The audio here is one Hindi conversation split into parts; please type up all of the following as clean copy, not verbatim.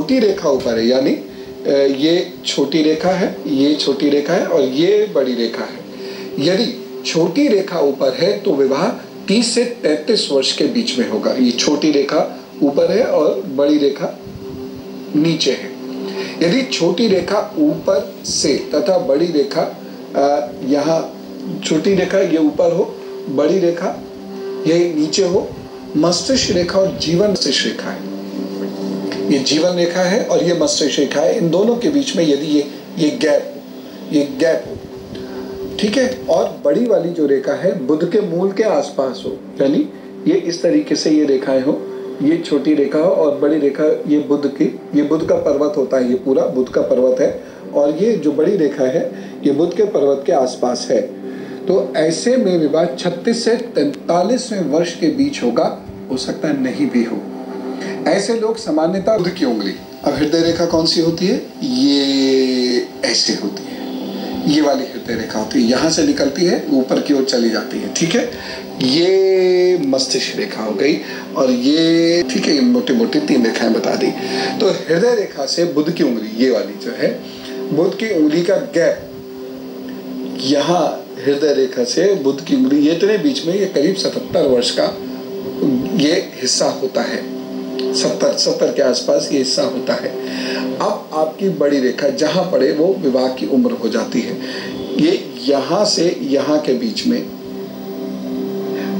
छोटी रेखा ऊपर है, यानी ये छोटी रेखा है, ये छोटी रेखा है और ये बड़ी रेखा है। यदि छोटी रेखा ऊपर है तो विवाह 30 से 33 वर्ष के बीच में होगा। ये छोटी रेखा ऊपर है और बड़ी रेखा नीचे है। यदि छोटी रेखा ऊपर से तथा बड़ी रेखा यहाँ, छोटी रेखा ये ऊपर हो, बड़ी रेखा ये नीचे हो, मस्तिष्क रेखा और जीवन मस्तिष्क रेखा है। ये जीवन रेखा है और ये मस्तिष्क रेखा है। इन दोनों के बीच में यदि ये गैप हो, ठीक है, और बड़ी वाली जो रेखा है बुध के मूल के आसपास हो, यानी ये इस तरीके से ये रेखाएं हो, ये छोटी रेखा हो और बड़ी रेखा ये बुध का पर्वत होता है, ये पूरा बुध का पर्वत है और ये जो बड़ी रेखा है ये बुध के पर्वत के आसपास है। तो ऐसे में विवाह 36 से 43वें वर्ष के बीच होगा, हो सकता है नहीं भी हो। ऐसे लोग सामान्यतः बुध की उंगली, अब हृदय रेखा कौन सी होती है, ये ऐसे होती है, ये वाली हृदय रेखा होती है, यहाँ से निकलती है ऊपर की ओर चली जाती है, ठीक है। ये मस्तिष्क रेखा हो गई और ये, ठीक है, ये मोटी मोटी 3 रेखाएं बता दी। तो हृदय रेखा से बुध की उंगली, ये वाली जो है बुध की उंगली का गैप, यहाँ हृदय रेखा से बुध की उंगली, ये इतने बीच में ये करीब 77 वर्ष का ये हिस्सा होता है, 70 के आसपास ये हिस्सा होता है। अब आपकी बड़ी रेखा जहां पड़े वो विवाह की उम्र हो जाती है। ये यहां से यहां के बीच में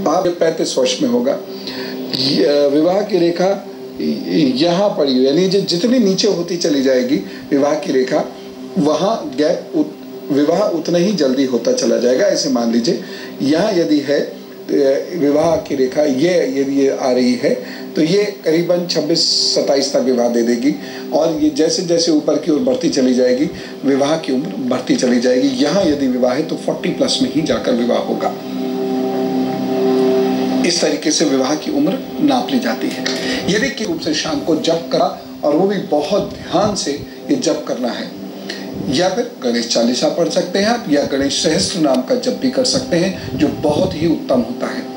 आप 35 वर्ष में होगा। विवाह की रेखा यहां पड़ी हुई, यानी जितनी नीचे होती चली जाएगी विवाह की रेखा, वहां गैप विवाह उतना ही जल्दी होता चला जाएगा। ऐसे मान लीजिए यहाँ यदि है विवाह की रेखा, ये यदि ये आ रही है तो ये करीबन 26-27 तक विवाह दे देगी और ये जैसे जैसे ऊपर की ओर बढ़ती चली जाएगी विवाह की उम्र बढ़ती चली जाएगी। यहाँ यदि विवाह है तो 40+ में ही जाकर विवाह होगा। इस तरीके से विवाह की उम्र नाप ली जाती है। यदि कि रूप से शाम को जप करा और वो भी बहुत ध्यान से ये जप करना है, या फिर गणेश चालीसा पढ़ सकते हैं आप, या गणेश सहस्त्र नाम का जप भी कर सकते हैं जो बहुत ही उत्तम होता है।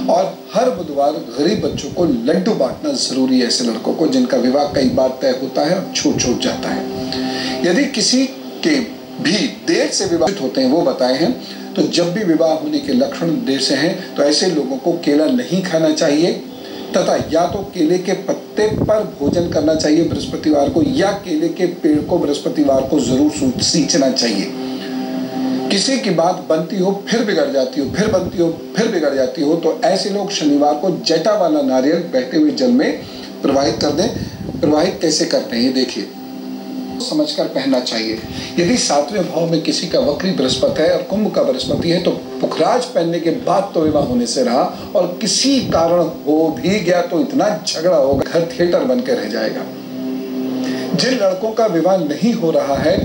और हर बुधवार गरीब बच्चों को लड्डू बांटना जरूरी है, ऐसे लड़कों को जिनका विवाह कई बार तय होता है और छूट जाता है। यदि किसी के भी देर से विवाहित होते हैं, वो बताए हैं, तो जब भी विवाह होने के लक्षण देर से हैं तो ऐसे लोगों को केला नहीं खाना चाहिए तथा या तो केले के पत्ते पर भोजन करना चाहिए बृहस्पतिवार को, या केले के पेड़ को बृहस्पतिवार को जरूर सींचना चाहिए। किसी की बात बनती हो फिर बिगड़ जाती हो, फिर बनती हो फिर बिगड़ जाती हो, तो ऐसे लोग शनिवार को जटा वाला नारियल बहते हुए जल में प्रवाहित कर दें। प्रवाहित कैसे करते हैं ये देखिए, समझकर पहनना चाहिए। यदि 7वें भाव में किसी का वक्री बृहस्पति है और कुंभ का बृहस्पति है तो पुखराज पहनने के बाद तो विवाह होने से रहा, और किसी कारण हो भी गया तो इतना झगड़ा होगा घर थिएटर बनकर रह जाएगा। जिन लड़कों का विवाह नहीं हो रहा है